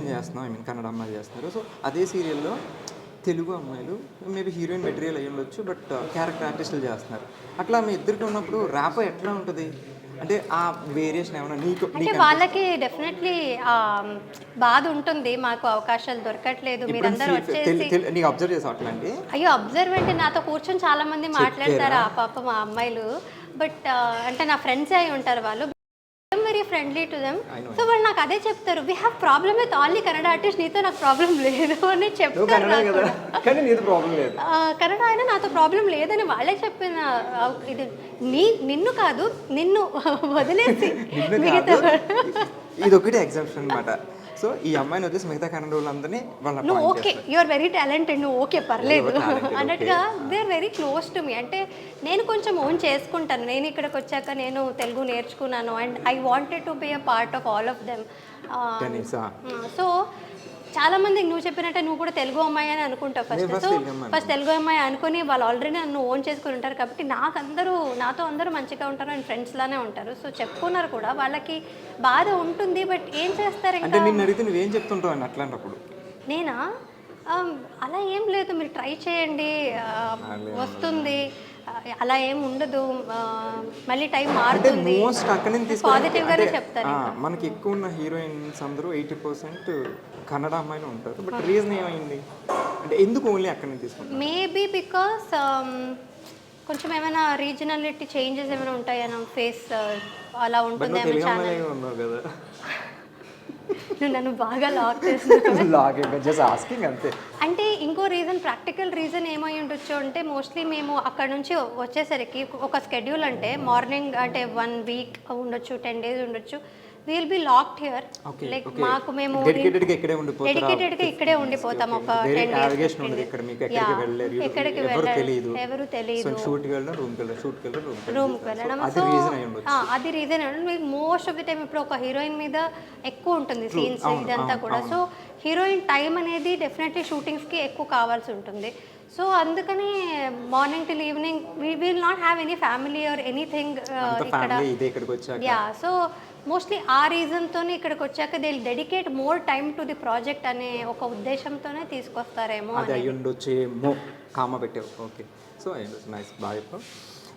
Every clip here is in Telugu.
హీరోయిన్ చేస్తున్నాం, ఐ మీన్ కన్నడ అమ్మాయిలు చేస్తున్నారు. సో అదే సీరియల్లో తెలుగు అమ్మాయిలు మేబీ హీరోయిన్ మెటీరియల్ అయ్యి ఉండొచ్చు, బట్ క్యారెక్టర్ ఆర్టిస్టులు చేస్తున్నారు. అట్లా మీ ఇద్దరికి ఉన్నప్పుడు ర్యాప్ ఎట్లా ఉంటుంది? అంటే ఆ వేరియేషన్ ఏమైనా అంటే వాళ్ళకి డెఫినెట్లీ బాధ ఉంటుంది, మాకు అవకాశాలు దొరకట్లేదు, మీరందరూ వచ్చేసి. నీకు అబ్జర్వ్ చేసావు అట్లాంటి? అయ్యో, అబ్జర్వ్ అంటే నాతో కూర్చొని చాలా మంది మాట్లాడతారు ఆ పాప మా అమ్మాయిలు. బట్ అంటే నా ఫ్రెండ్స్ అయి ఉంటారు వాళ్ళు, very friendly to them. So వాళ్ళు నాకు అదే చెప్తారు, we have problem with only Kannada artist, నీతో నాకు ప్రాబ్లం లేదు అని చెప్తారు. కన్నడ అయినా నాతో ప్రాబ్లం లేదని వాళ్ళే చెప్పిన. ఇది నిన్ను కాదు, నిన్ను వదిలేసి మిగతా ఇది ఒకటి ఎగ్జామ్షన్ అనమాట. సో ఈ అమ్మాయిని వచ్చేసి మిగతా కన్నడ వాళ్ళందరినీ నువ్వు okay, you are very talented, నువ్వు ఓకే పర్లేదు అన్నట్టుగా they are very close to me. అంటే నేను కొంచెం ఓన్ చేసుకుంటాను, నేను ఇక్కడికి వచ్చాక నేను తెలుగు నేర్చుకున్నాను and I wanted to be a part of all of them. So చాలా మంది నువ్వు చెప్పినట్టే నువ్వు కూడా తెలుగు అమ్మాయి అని అనుకుంటావు ఫస్ట్ తెలుగు అమ్మాయి అనుకుని వాళ్ళు ఆల్రెడీ నన్ను ఓన్ చేసుకుని ఉంటారు. కాబట్టి నాతో అందరూ మంచిగా ఉంటారు అండ్ ఫ్రెండ్స్ లానే ఉంటారు. సో చెప్పుకున్నారు కూడా, వాళ్ళకి బాధ ఉంటుంది, బట్ ఏం చేస్తారు ఇంకా. నువ్వేం చెప్తుంటావు అట్లాంటప్పుడు? నేనా అలా ఏం లేదు, మీరు ట్రై చేయండి, వస్తుంది, అలా ఏం ఉండదు, మళ్ళీ టైం మారుతుంది, పాజిటివ్ గానే చెప్తారు. మనకి ఎక్కువ ఉన్న హీరోయిన్స్ అందరూ 80% కన్నడ అమ్మాయిలు ఉంటారు, బట్ రీజన్ ఏమైంది అంటే ఎందుకు ఓన్లీ అక్కడ నుంచి తీసుకుంటారు? మేబీ బికాస్ కొంచెం ఏమైనా రీజనాలిటీ చేంజెస్ ఏమైనా ఉంటాయా, ఫేస్ అలా ఉంటుంది కదా. నువ్వు నన్ను బాగా లాక్ చేస్తున్నావు. అంతే. అంటే ఇంకో రీజన్, ప్రాక్టికల్ రీజన్ ఏమై ఉండొచ్చు అంటే, మోస్ట్లీ మేము అక్కడ నుంచి వచ్చేసరికి ఒక స్కెడ్యూల్ అంటే మార్నింగ్ అంటే 1 వీక్ ఉండొచ్చు, 10 days ఉండొచ్చు, will be locked here. Like మాకు మేము డెడికేటెడ్గా ఇక్కడే ఉండిపోతాం ఒక 10 days. ఎక్కడికి వెళ్ళరు, ఎవరు తెలియదు, రూమ్కి వెళ్ళడం. సో అది reason. Most of the time ఇప్పుడు ఒక హీరోయిన్ మీద ఎక్కువ ఉంటుంది సీన్స్ ఇదంతా కూడా. సో హీరోయిన్ టైం అనేది డెఫినెట్లీ షూటింగ్స్కి ఎక్కువ కావాల్సి ఉంటుంది. సో అందుకని morning till evening we will not have any family or anything ఇక్కడ. యా, సో మోస్ట్లీ ఆ రీజన్తోనే ఇక్కడికి వచ్చాక they dedicate more time to the project అనే ఒక ఉద్దేశంతోనే తీసుకొస్తారేమో. ఓకే, సో నైస్, బాగా చెప్పావు.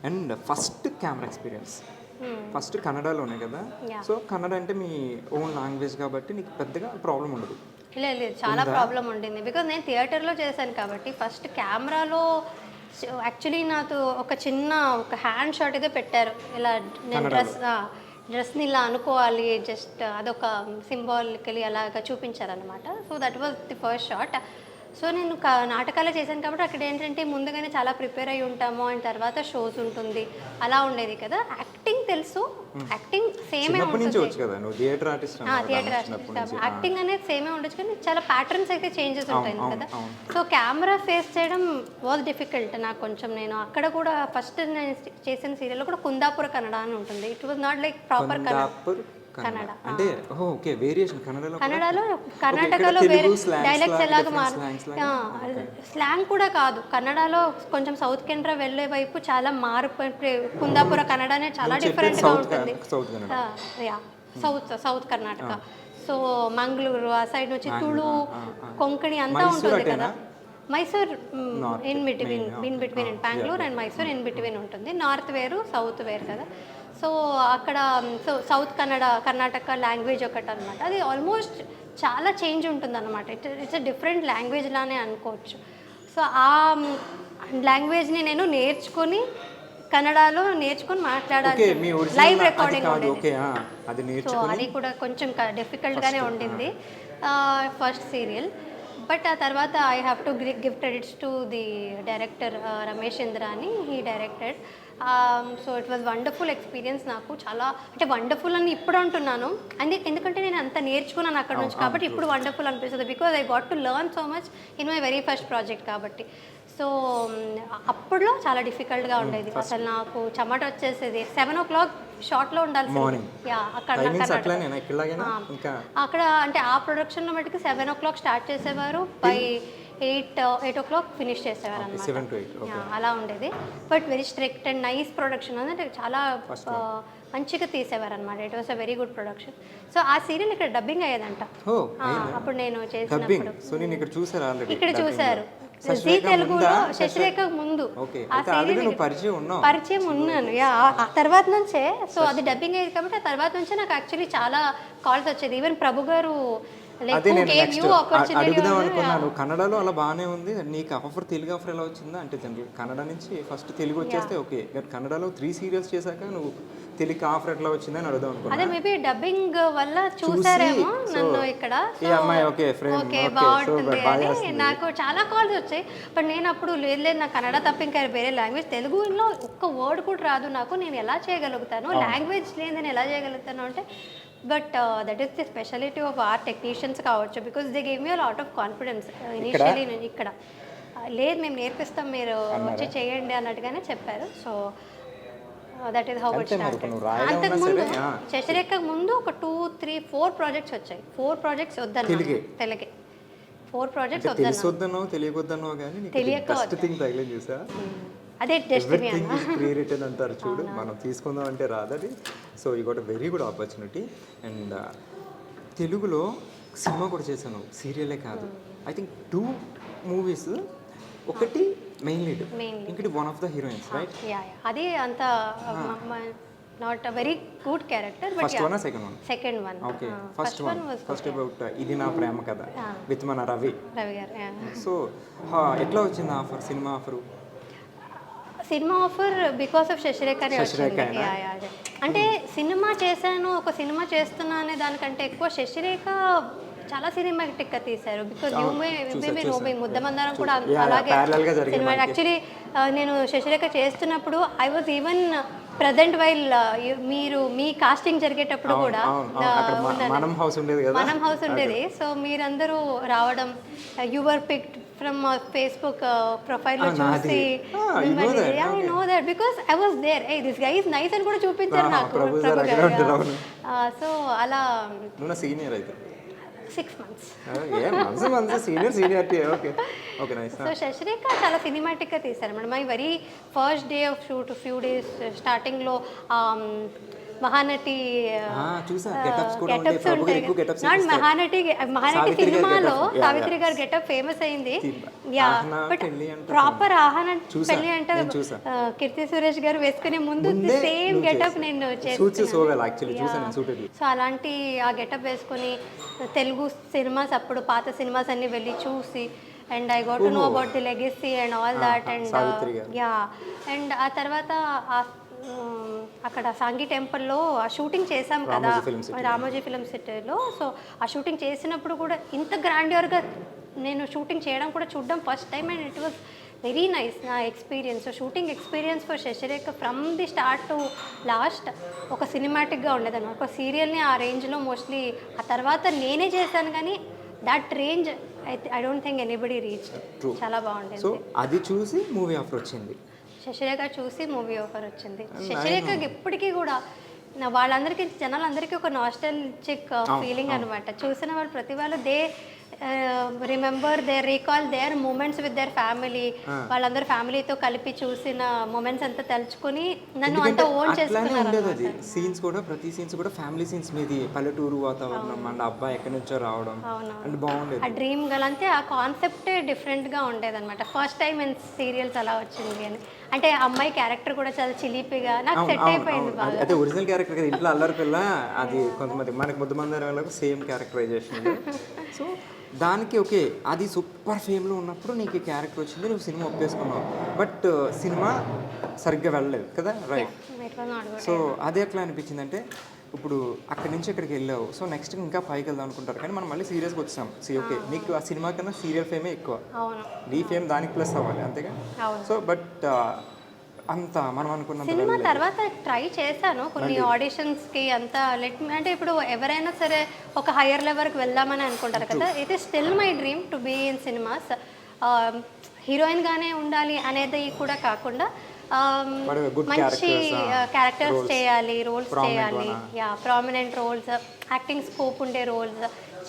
And first camera experience first కన్నడలోనే కదా. సో కన్నడ అంటే మీ ఓన్ లాంగ్వేజ్ కాబట్టి నీకు పెద్దగా ప్రాబ్లం ఉండదు? లేదు, చాలా ప్రాబ్లం ఉండింది, బికాజ్ నేను థియేటర్లో చేశాను కాబట్టి. ఫస్ట్ కెమెరాలో యాక్చువల్లీ నాకు ఒక హ్యాండ్ షాట్ అయితే పెట్టారు, ఇలా నేను డ్రెస్ని ఇలా అనుకోవాలి, జస్ట్ అదొక సింబాలికలీ అలాగా చూపించారనమాట. So that was the first shot. So నేను నాటకాలే చేశాను కాబట్టి అక్కడ ఏంటంటే ముందుగానే చాలా ప్రిపేర్ అయి ఉంటాము, అండ్ తర్వాత షోస్ ఉంటుంది, అలా ఉండేది కదా. యాక్టింగ్ తెలుసు, యాక్టింగ్ సేమే ఉంటుంది, థియేటర్ ఆర్టిస్ట్ యాక్టింగ్ అనేది సేమే ఉండొచ్చు, కానీ చాలా ప్యాటర్న్స్ అయితే చేంజెస్ ఉంటాయి కదా. సో కెమెరా ఫేస్ చేయడం వాజ్ డిఫికల్ట్ నాకు కొంచెం. నేను అక్కడ కూడా ఫస్ట్ నేను చేసిన సీరియల్లో కూడా కుందాపుర కన్నడ అని ఉంటుంది. It was not like proper Kannada. అంటే ఓకే, వేరియేషన్ కన్నడలో కర్ణాటకలో వేరే డైలెక్ట్స్ ఎలాగ స్లాంగ్ కూడా కాదు. కన్నడలో కొంచెం సౌత్ కెనరా వెళ్ళే వైపు చాలా కుందాపుర కన్నడ అనేది చాలా డిఫరెంట్గా ఉంటుంది. సౌత్ కర్ణాటక, సో మంగళూరు ఆ సైడ్ నుంచి తుళు, కొంకణి అంతా ఉంటుంది కదా. Mysore in between Bengaluru and Mysore in between ఉంటుంది. నార్త్ వేరు, సౌత్ వేరు కదా. సో అక్కడ సౌత్ కర్ణాటక లాంగ్వేజ్ ఒకటి అనమాట. అది ఆల్మోస్ట్ చాలా చేంజ్ ఉంటుంది అనమాట. ఇట్స్ అ డిఫరెంట్ లాంగ్వేజ్ లానే అనుకోవచ్చు. సో ఆ లాంగ్వేజ్ని నేను కన్నడలో నేర్చుకొని మాట్లాడాలి, లైవ్ రికార్డింగ్ ఉండేది. సో అది కూడా కొంచెం డిఫికల్ట్గానే ఉండింది ఫస్ట్ సీరియల్. బట్ ఆ తర్వాత I have to give credits to the director Ramesh Indra అని, he directed. So it was wonderful experience. నాకు చాలా అంటే వండర్ఫుల్ అని ఇప్పుడు అంటున్నాను, ఎందుకంటే నేను అంత నేర్చుకున్నాను అక్కడ నుంచి కాబట్టి ఇప్పుడు వండర్ఫుల్ అనిపిస్తుంది, because I got to learn so much in my very first project కాబట్టి. సో అప్పుడులో చాలా డిఫికల్ట్గా ఉండేది, అసలు నాకు చెమట వచ్చేసేది. 7 o'clock షార్ట్లో ఉండాల్సింది. అక్కడ అంటే ఆ ప్రొడక్షన్లో మటుకు 7 o'clock స్టార్ట్ చేసేవారు, by eight o'clock finish చేసేవారు అనమాట. 7 to 8 ఓకే. అలా ఉండేది. But very strict and nice production అంటే చాలా మంచిగా తీసేవారు అనమాట. It was a very good production. So ఆ సీరియల్ ఇక్కడ డబ్బింగ్ అయ్యేదంట. ఓ అప్పుడు నేను డబ్బింగ్. చేసినప్పుడు సో నేను ఇక్కడ చూసాను ఆల్రెడీ. ఇక్కడ చూసారు జీ తెలుగులో శశిరేఖ ముందు ఓకే. ఆ అయితే ఆల్రెడీ సీరియల్ నువ్వు పరిచయం ఉన్నావు. పరిచయం ఉన్నాను. ఆ తర్వాత నుంచే సో అది డబ్బింగ్ అయ్యేది కాబట్టి ఆ తర్వాత నుంచే నాకు యాక్చువల్లీ చాలా కాల్స్ వచ్చేది. ఈవెన్ ప్రభు గారు అదే నేను నెక్స్ట్ అడుగుదాం అనుకున్నాను. కన్నడలో అలా బాగానే ఉంది, నీకు ఆఫర్ తెలుగు ఆఫర్ ఎలా వచ్చిందా అంటే జనరల్ కన్నడ నుంచి ఫస్ట్ తెలుగు వచ్చేస్తే ఓకే, కన్నడలో 3 సీరియల్స్ చేశాక నువ్వు తెలుగు ఆఫర్ ఎట్లా వచ్చిందని అడుగుదాం అనుకున్నాను. అదే మేబీ డబ్బింగ్ వల్ల చూసారేమో నన్ను ఇక్కడ. ఈ అమ్మాయి ఓకే ఫ్రెండ్ ఓకే బాగుంటుంది అని నాకు చాలా కాల్స్ వచ్చాయి. బట్ నేను అప్పుడు లేదు నాకు కన్నడ తప్ప ఇంకా వేరే లాంగ్వేజ్ తెలుగులో ఒక్క వర్డ్ కూడా రాదు నాకు, నేను ఎలా చేయగలుగుతాను, లాంగ్వేజ్ లేదు నేను ఎలా చేయగలుగుతాను అంటే. But that is the speciality of our technicians కావచ్చు, because they gave me a lot of confidence initially. నేను ఇక్కడ లేదు మేము నేర్పిస్తాం మీరు వచ్చి చేయండి అన్నట్టుగానే చెప్పారు. So that is how it started. అంతకుముందు శశిరేఖ ముందు ఒక 2, 3, 4 ప్రాజెక్ట్స్ వచ్చాయి. 4 ప్రాజెక్ట్స్ వద్దన్నా తెలుగే 4 ప్రాజెక్ట్స్ వద్దన్నా తెలియకొద్దన్నో కానీ తెలియక తగిలేదు చూసా. అదే డెస్టినీ క్రియేటెడ్ అంటారు చూడు, మనం తీసుకుందాం అంటే రాదది. So you got a very good opportunity. And తెలుగులో సినిమా కూడా చేశాను, సీరియలే కాదు. I think 2 movies. ఒకటి మెయిన్ లీడ్, ఇంకటి one of the heroines right. అది అంత not a very good character but first one second one okay. First about ఇది నా ప్రేమ కథ విత్ మన రవి గారు. సో ఎట్లా వచ్చింది offer, cinema offer? Cinema offer because of శశిరేఖనే వచ్చింది. అంటే సినిమా చేశాను, ఒక సినిమా చేస్తున్నా అనే దానికంటే ఎక్కువ శశిరేఖ చాలా సినిమాటిక్గా తీశారు. బికాజ్ నువ్వే ముద్దమందారం కూడా అలాగే సినిమా. యాక్చువల్లీ నేను శశిరేఖ చేస్తున్నప్పుడు I was even present while మీరు మీ కాస్టింగ్ జరిగేటప్పుడు కూడా మనం హౌస్ ఉండేది. సో మీరందరూ రావడం, యువర్ పిక్డ్ ఫ్రమ్ ఫేస్బుక్ ప్రొఫైల్లో చూసి I know that because I was there. ఏ దిస్ గై ఇస్ నైస్ అని కూడా చూపించారు నాకు ప్రభు గారు. సో అలా సీనియర్ అయితే 6 months. సో శశిరేఖ చాలా సినిమాటిక్గా తీశారు madam. My very first day of shoot few days స్టార్టింగ్లో మహానటి గెటప్స్ ఉంటాయి. నాట్ మహానటి సినిమాలో సావిత్రి గారు గెటప్ ఫేమస్ అయింది. యా బట్ ప్రాపర్ ఆహన పెళ్లి అంటే కీర్తి సురేష్ గారు వేసుకునే ముందు సేమ్ గెటప్ నేను చేస్తాను. సో అలాంటి ఆ గెటప్ వేసుకొని తెలుగు సినిమాస్ అప్పుడు పాత సినిమాస్ అన్ని వెళ్ళి చూసి and I got to know about the legacy and all that. And yeah and ఆ తర్వాత అక్కడ సాంగి టెంపుల్లో ఆ షూటింగ్ చేసాం కదా రామోజీ ఫిల్మ్ సిటీలో. సో ఆ షూటింగ్ చేసినప్పుడు కూడా ఇంత గ్రాండ్యూర్గా నేను షూటింగ్ చేయడం కూడా చూడడం first time. And it was very nice నా experience. Shooting experience for Shashirekha from the start to last ఒక సినిమాటిక్గా ఉండేదన్నమాట. ఒక సీరియల్ని ఆ రేంజ్లో మోస్ట్లీ ఆ తర్వాత నేనే చేశాను, కానీ that range I don't think anybody reach. చాలా బాగుండేది. సో అది చూసి మూవీ ఆఫర్ వచ్చింది. శశిరేఖ చూసి మూవీ ఆఫర్ వచ్చింది. శశిరేఖకి ఎప్పటికీ కూడా వాళ్ళందరికీ జనాలందరికీ ఒక నాస్టాల్జిక్ ఫీలింగ్ అనమాట. చూసిన వాళ్ళు ప్రతి వాళ్ళు they remember their recall their moments with their family. వాళ్ళందరూ ఫ్యామిలీతో కలిపి చూసిన మూమెంట్స్ అంతా తలుచుకుని నన్ను అంతా ఓన్ చేసుకున్నారు. సీన్స్ కూడా ప్రతి సీన్స్ కూడా ఫ్యామిలీ సీన్స్ మీది, పల్లెటూరు వాతావరణం అండ్ అబ్బాయి ఎక్కడి నుంచో రావడం అండ్ బాగుండేది. ఆ డ్రీమ్ గల్ అంతే ఆ కాన్సెప్టే డిఫరెంట్గా ఉండేది అనమాట. ఫస్ట్ టైం ఇన్ సీరియల్స్ అలా వచ్చింది అని అంటే అమ్మాయి క్యారెక్టర్ కూడా చాలా చిలిపిగా నాకు సెట్ అయిపోయింది బాగా. అదే ఒరిజినల్ క్యారెక్టర్ కదా, ఇంట్లో అల్లరి పిల్ల అది కొంతమంది మనకి ముద్దమందారం వాళ్ళకు సేమ్ క్యారెక్టరైజేషన్. సో దానికి ఓకే అది సూపర్ ఫేమ్లో ఉన్నప్పుడు నీకు క్యారెక్టర్ వచ్చింది, నువ్వు సినిమా ఒప్పేసుకున్నావు. బట్ సినిమా సరిగ్గా వెళ్ళలేదు కదా రైట్. సో అదే ఎట్లా అనిపించింది అంటే ఇప్పుడు అక్కడి నుంచి ఇక్కడికి వెళ్ళావు, సో నెక్స్ట్ ఇంకా పైకి వెళ్దాం అనుకుంటారు, కానీ మనం మళ్ళీ సీరియస్గా వచ్చాం. ఓకే నీకు ఆ సినిమా కన్నా సీరియల్ ఫేమే ఎక్కువ, నీ ఫేమ్ దానికి ప్లస్ అవ్వాలి అంతేగా. సో బట్ అంత మనం అనుకున్న సినిమా తర్వాత ట్రై చేశాను కొన్ని ఆడిషన్స్కి అంతా అంటే ఇప్పుడు ఎవరైనా సరే ఒక హయ్యర్ లెవెల్కి వెళ్దామని అనుకుంటారు కదా. It is still my dream to be in cinemas. హీరోయిన్గానే ఉండాలి అనేది కూడా కాకుండా మంచి క్యారెక్టర్స్ చేయాలి, రోల్స్ చేయాలి, ప్రామినెంట్ రోల్స్, యాక్టింగ్ స్కోప్ ఉండే రోల్స్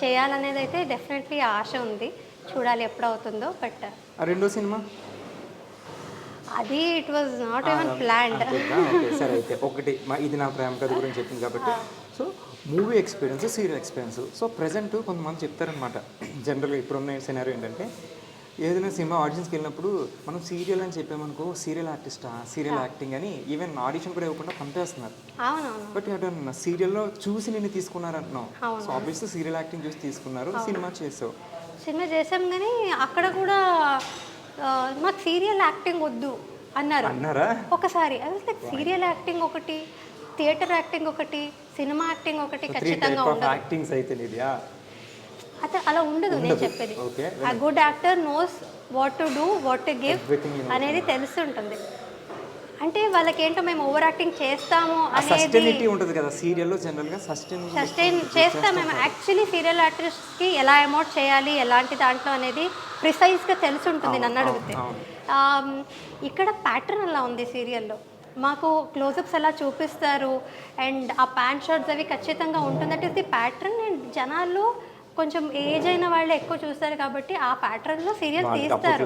చేయాలనేది అయితే డెఫినెట్లీ ఆశ ఉంది. చూడాలి ఎప్పుడు అవుతుందో. బట్ ఆ రెండో సినిమా అది it was not even planned. Okay సరే అయితే ఒకటి ఇది నా ప్రేమ కథ గురించి చెప్పింది కాబట్టి so movie experience serial experience. So present కొంతమంది చెప్తారనమాట జనరల్గా ఇప్పుడున్న సినారియో ఏంటంటే ఏదైనా సినిమా ఆడిషన్స్కి వెళ్ళినప్పుడు మనం సీరియల్ అని చెప్పామనుకో సీరియల్ ఆర్టిస్టా సీరియల్ యాక్టింగ్ అని ఈవెన్ ఆడిషన్ కూడా ఇవ్వకుండా పంపేస్తున్నారు. అవునవును. బట్ అటు సీరియల్లో చూసి నిన్ను తీసుకున్నారు అంటున్నావు. సో ఆబ్వియస్లీ సీరియల్ యాక్టింగ్ చూసి తీసుకున్నారు, సినిమా చేసావు. సినిమా చేసాం కానీ అక్కడ కూడా మాకు సీరియల్ యాక్టింగ్ వద్దు అన్నారా ఒకసారి. అది లైక్ సీరియల్ యాక్టింగ్ ఒకటి, థియేటర్ యాక్టింగ్ ఒకటి, సినిమా యాక్టింగ్ ఒకటి ఖచ్చితంగా ఉండదు. యాక్టింగ్స్ అయితే నీదియా అదే అలా ఉండదు నేను చెప్పేది. ఆ good actor knows what to do, what to give అనేది తెలుస్తుంటుంది. అంటే వాళ్ళకి ఏంటో మేము ఓవర్ యాక్టింగ్ చేస్తాము అనేది ఉంటుంది కదా సీరియల్లో జనరల్గా సస్టైన్ చేస్తాం మేము. యాక్చువల్లీ సీరియల్ యాక్టర్స్కి ఎలా అమౌంట్ చేయాలి ఎలాంటి దాంట్లో అనేది ప్రిసైజ్గా తెలిసి ఉంటుంది నన్ను అడిగితే. ఇక్కడ ప్యాటర్న్ అలా ఉంది సీరియల్లో. మాకు క్లోజప్స్ ఎలా చూపిస్తారు అండ్ ఆ ప్యాంట్ షర్ట్స్ అవి ఖచ్చితంగా ఉంటుంది. That is the pattern. And జనాలు కొంచెం ఏజ్ అయిన వాళ్ళు ఎక్కువ చూస్తారు కాబట్టి ఆ ప్యాటర్న్లో సీరియల్ తీస్తారు.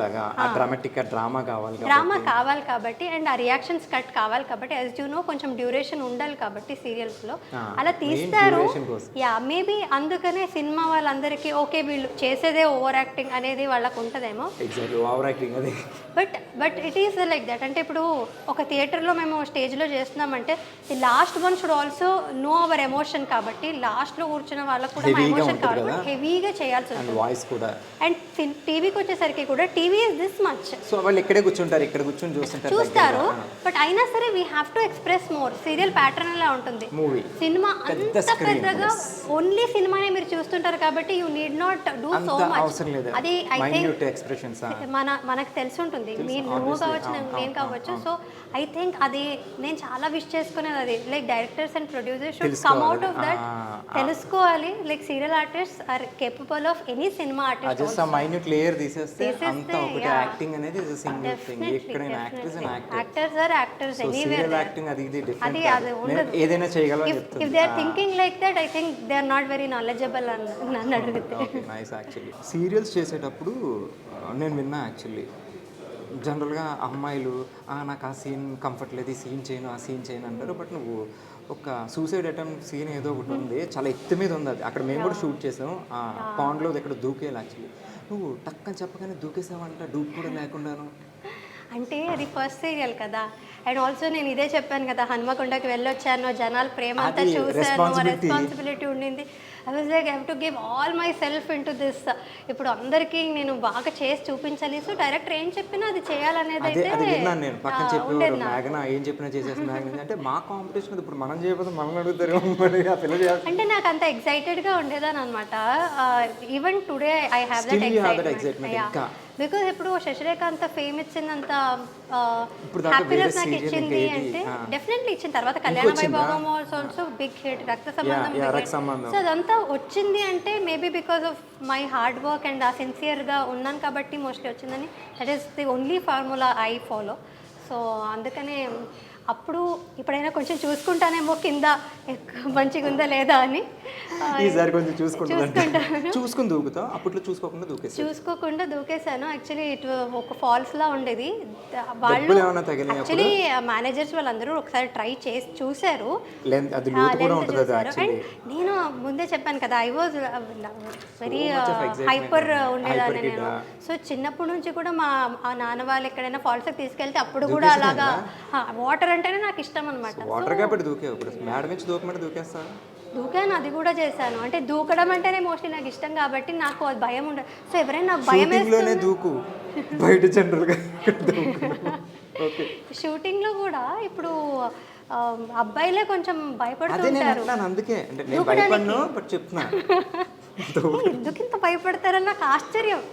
డ్రామా కావాలి కాబట్టి అండ్ ఆ రియాక్షన్స్ కట్ కావాలి కాబట్టి యాజ్ యూ నో కొంచెం డ్యూరేషన్ ఉండాలి కాబట్టి సీరియల్స్లో అలా తీస్తారు. యా మేబీ అందుకనే సినిమా వాళ్ళందరికీ ఓకే వీళ్ళు చేసేదే ఓవర్ యాక్టింగ్ అనేది వాళ్ళకు ఉంటుందేమో. But it is like that. అంటే ఇప్పుడు ఒక థియేటర్లో మేము స్టేజ్లో చేస్తున్నామంటే the last one should also know our emotion కాబట్టి లాస్ట్లో కూర్చున్న వాళ్ళకు కూడా మా ఎమోషన్ కావాలి హెవీగా చేయాల్సి ఉంటుంది. వాయిస్ కూడా అండ్ టీవీకి వచ్చేసరికి కూడా TV is this much. So వాళ్ళు ఇక్కడే కూర్చుంటారు, ఇక్కడ కూర్చొని చూస్తారు. బట్ అయినా సరే we have to express more. Serial pattern అలా ఉంటుంది. సినిమా అంత పెద్దగా ఓన్లీ సినిమానే మీరు చూస్తుంటారు కాబట్టి you need not do so much. అది ఐ థింక్ మనకు తెలిసి ఉంటుంది. నువ్వు కావచ్చు నేను కావచ్చు. సో ఐ థింక్ అది నేను చాలా విష్ చేసుకునేది అది like directors and producers should come out of that. తెలుసుకోవాలి like serial artist are capable of any cinema artist. Just ఆ మైన్యూట్ లేయర్ తీసేస్తే అంతా ఒకటి. యాక్టింగ్ అనేది ఇస్ ఎ సింగిల్ థింగ్. ఎక్కడైనా actors and actors are actors anywhere. Serial acting అది డిఫరెంట్. ఏదైనా చేయగలం చెప్తాను. If they are thinking like that I think they are not very knowledgeable అని నన్ను అడిగితే. నైస్. యాక్చువల్లీ సీరియల్స్ చేసేటప్పుడు నేను విన్నా యాక్చువల్లీ జనరల్గా అమ్మాయిలు నాకు ఆ సీన్ కంఫర్ట్ లేదు, ఈ సీన్ చేయను ఆ సీన్ చేయను అంటారు. బట్ నువ్వు ఒక సూసైడ్ అటెంప్ట్ సీన్ ఏదో ఒకటి ఉంది, చాలా ఎత్తు మీద ఉంది. అది అక్కడ మేము కూడా షూట్ చేసాం. ఆ పాండ్లో ఇక్కడ దూకేయాలి యాక్చువల్లీ. నువ్వు టక్కని చెప్పగానే దూకేసావంట, డూప్ కూడా లేకుండాను. అంటే అది ఫస్ట్ సీరియల్ కదా. అండ్ ఆల్సో నేను ఇదే చెప్పాను కదా, హన్మకొండకి వెళ్ళొచ్చాను, జనాల ప్రేమ అంతా చూసాను, రెస్పాన్సిబిలిటీ ఉండింది. I was like I have to give all my self in to this. ఇప్పుడు అందరికీ నేను బాగా చేసి చూపించాలి. సో డైరెక్టర్ ఏం చెప్పినా అది చేయాలనేది అయితే నేను పక్కన చెప్పేవారు. మేఘన ఏం చెప్పినా చేసేస్తుంది అంటే మా కాంపిటీషన్ ఇప్పుడు మనం చేయకపోతే మనం అడుగుతారు అంటే నాకు అంత ఎక్సైటెడ్గా ఉండేదాని అనమాట. Even today I have that excitement. Because ఇప్పుడు శశిరేఖ అంత ఫేమ్ ఇచ్చిందంత హ్యాపీనెస్ నాకు ఇచ్చింది అంటే డెఫినెట్లీ ఇచ్చిన తర్వాత కళ్యాణ వైభవం ఆల్సో బిగ్ హిట్, రక్త సంబంధం. సో అదంతా వచ్చింది అంటే maybe because of my hard work and ఆ సిన్సియర్గా ఉన్నాను కాబట్టి మోస్ట్లీ వచ్చిందని. That is the only formula I follow. So అందుకనే అప్పుడు ఇప్పుడైనా కొంచెం చూసుకుంటానేమో కింద మంచిగా ఉందా లేదా అని. ఈసారి కొంచెం చూసుకుని దూకుతా. అప్పట్లో చూసుకోకుండా దూకేసాను. యాక్చువల్లీ ఇటు ఒక ఫాల్స్లా ఉండేది. వాళ్ళు యాక్చువల్లీ మేనేజర్స్ వాళ్ళందరూ ఒకసారి ట్రై చేసి చూశారు. అండ్ నేను ముందే చెప్పాను కదా ఐ వాజ్ వెరీ హైపర్ ఉండేదాన్ని నేను. సో చిన్నప్పటి నుంచి కూడా మా నాన్న వాళ్ళు ఎక్కడైనా ఫాల్స్కి తీసుకెళ్తే అప్పుడు కూడా అలాగా వాటర్ అంటేనే నాకు ఇష్టం అనమాట. దూకాను, అది కూడా చేశాను. అంటే దూకడం అంటేనే మోస్ట్లీ నాకు ఇష్టం కాబట్టి నాకు అది భయం ఉండదు. సో ఎవరైనా భయం షూటింగ్లో కూడా ఇప్పుడు అబ్బాయిలే కొంచెం భయపడుతుంటారు. ఎందుకు ఇంత భయపడతారని నాకు ఆశ్చర్యం.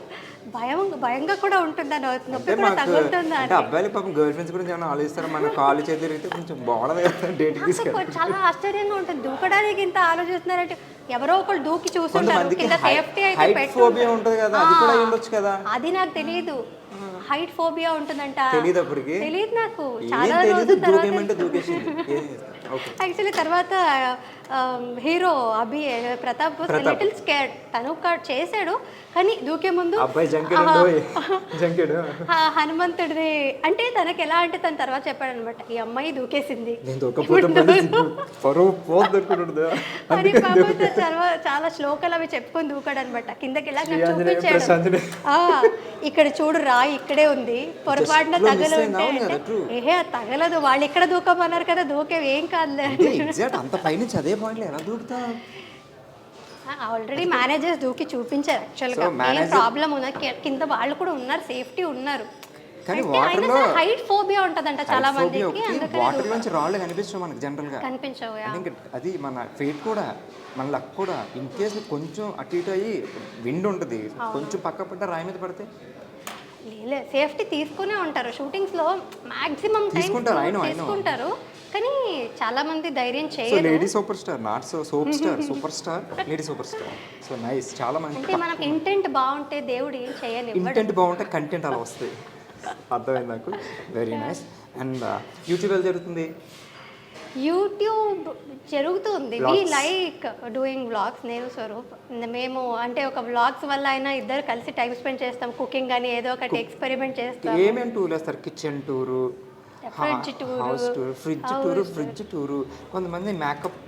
భయంగా కూడా ఉంటుందని నొప్పి కూడా తగ్గుతుందా అంటే అబ్బాయిలు పాపం గర్ల్ ఫ్రెండ్స్ గురించి ఏమైనా ఆలోచిస్తారు. మన కాలు చేతిరిగితే కొంచెం బాగుంది కదా డేటింగ్ తీసుకెళ్ళి. చాలా ఆశ్చర్యంగా ఉంటుంది. దూకడానికి ఇంత ఆలోచిస్తున్నారంటే ఎవరో ఒకళ్ళు దూకి చూస్తుంటారు. కింద సేఫ్టీ అయితే ఉంటుంది కదా, అది కూడా ఉండొచ్చు కదా. అది నాకు తెలియదు. హైట్ ఫోబియా ఉంటుందంట. తెలియదు నాకు. చాలా రోజులు యాక్చువల్లీ తర్వాత హీరో అభి ప్రతాప్ లిటిల్ స్కేర్డ్. తను చేశాడు కానీ దూకే ముందు అబ్బాయి జంకెడు హనుమంతుడిది అంటే తనకి ఎలా అంటే తన తర్వాత చెప్పాడు అనమాట, ఈ అమ్మాయి దూకేసింది అని పాపంతో చాలా శ్లోకాలు అవి చెప్పుకొని దూకాడు అనమాట. కిందకి ఇలా నాకు చూపించాడు, ఇక్కడ చూడు రాయి ఇక్కడే ఉంది, పొరపాటున తగలు ఉంటే ఏహే తగలదు, వాళ్ళు ఇక్కడ దూకమన్నారు కదా దూకే ఏం కాదులే. అంత పైనుంచి అదే పాయింట్లో ఎలా దూకుతా? ఆల్రెడీ మేనేజర్స్ దూకి చూపించారు యాక్చువల్గా ఏం ప్రాబ్లం ఉన్నా, కింద వాళ్ళు కూడా ఉన్నారు, సేఫ్టీ ఉన్నారు. కానీ వాటర్లో హైట్ ఫోబియా ఉంటదంట చాలా మందికి, వాటర్ నుంచి రాళ్ళు కనిపించవు మనకు జనరల్ గా, కనిపించవు. అది మన ఫేట్ కూడా, మన లక్ కూడా. ఇన్ కేసు కొంచెం అటు ఇటు అయ్యి విండ్ ఉంటుంది, కొంచెం పక్క పడ్డ రాయి మీద పడితే సేఫ్టీ తీసుకునే ఉంటారు. షూటింగ్స్ లో మాక్సిమం తీసుకుంటారు కానీ చాలా మంది ధైర్యం చేయరు. Lady super star, not super star, super star, lady super star. So nice. చాలా మంది అంటే మనం ఇంటెంట్ బాగుంటే దేవుడు ఏం చేయలేడు, ఇంటెంట్ బాగుంటే కంటెంట్ అలా వస్తాయి. అర్థమైంది నాకు. Very nice. అండ్ యూట్యూబ్ ఎలా జరుగుతుంది? యూట్యూబ్ జరుగుతుంది. We like doing vlogs. నేను స్వరూప్ మేము అంటే ఒక వ్లాగ్స్ వల్ల అయినా ఇద్దరు కలిసి టైం స్పెండ్ చేస్తాం, కుకింగ్ అని ఏదో ఒకటి ఎక్స్పెరిమెంట్ చేస్తాం. ఏమేమి టూర్ వేస్తారు? Kitchen tour, fridge tour, house tour, fridge tour, కొంతమంది మేకప్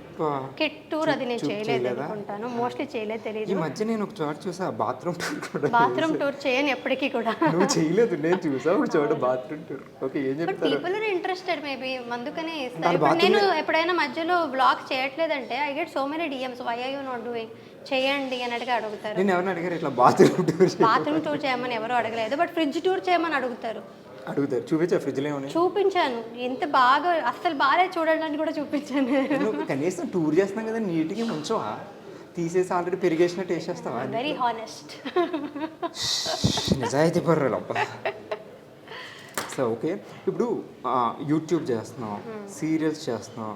కిట్ టూర్. అది నేను చేయలేదు అనుకుంటాను, మోస్ట్లీ చేయలేదు, తెలియదు. ఈ మధ్య నేను ఒక చోట చూసా బాత్రూమ్ టూర్ కూడా. బాత్రూమ్ టూర్ చేయను ఎప్పటికీ కూడా. నువ్వు చేయలేదు, నేను చూసా ఒక చోట బాత్రూమ్ టూర్. ఓకే, ఏం చెప్తారు? పీపుల్ ఆర్ ఇంట్రెస్టెడ్ మేబీ, అందుకనే ఇస్తారు. ఇప్పుడు నేను ఎప్పుడైనా మధ్యలో వ్లాగ్ చేయట్లేదంటే I get so many DMs, why are you not doing, చేయండి అన్నట్టుగా అడుగుతారు. నేను ఎవరిని అడిగారు ఇట్లా బాత్రూమ్ టూర్ చేయమని ఎవరు అడగలేదు, బట్ ఫ్రిడ్జ్ టూర్ చేయమని అడుగుతారు. చూపించా ఫ్రిడ్జ్లో చూపించాను, ఎంత బాగా అస్సలు బాగా చూడడానికి కూడా చూపించాను. కనీసం టూర్ చేస్తున్నాం కదా, నీట్గా ఉంచవా? తీసేసి ఆల్రెడీ పెరిగేసిన టేస్ట్ చేస్తావా? Very honest. నిజాయితీ పర్వాలేదు అబ్బా. సో ఓకే, ఇప్పుడు యూట్యూబ్ చేస్తున్నాం, సీరియల్స్ చేస్తున్నాం,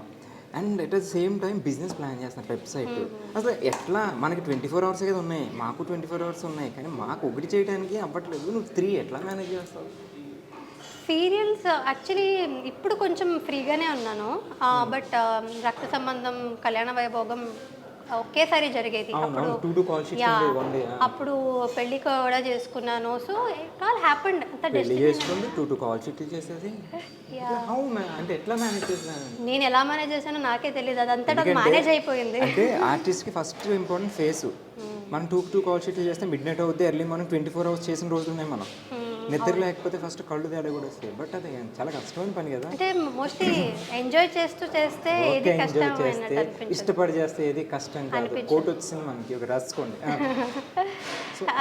and at the same time business plan చేస్తున్నాం, వెబ్సైట్. అసలు ఎట్లా? మనకి 24 hours కదా ఉన్నాయి, మాకు 24 hours ఉన్నాయి, కానీ మాకు ఒకటి చేయడానికి అవ్వట్లేదు. నువ్వు 3 ఎట్లా మేనేజ్ చేస్తావు? సీరియల్స్ యాక్చువల్లీ ఇప్పుడు కొంచెం ఫ్రీగానే ఉన్నాను, బట్ రక్త సంబంధం, కళ్యాణ వైభోగం ఒకేసారి జరిగేది. అప్పుడు పెళ్లి కూడా చేసుకున్నాను. So it all happened. నేను ఎలా మేనేజ్ చేశానో నాకే తెలియదు, అదంతా మేనేజ్ అయిపోయింది. అంటే ఆర్టిస్ట్ కి ఫస్ట్ ఇంపార్టెంట్ ఫేస్. మనం 2 కాల్ షీట్లు చేస్తే మిడ్ నైట్ అవుద్ది, ఎర్లీ మార్నింగ్ 24 hours చేసిన రోజులు ఉన్నాయి. మనం నిద్ర లేకపోతే ఫస్ట్ కళ్ళు తేడా కూడా వస్తాయి. బట్ అది చాలా కష్టమైన పని కదా. అంటే మోస్ట్లీ ఎంజాయ్ చేస్తే ఏది కష్టం, ఇష్టపడి చేస్తే ఏది కష్టం కాదు. కోట్ వచ్చింది మనకి, ఒక రాసుకోండి.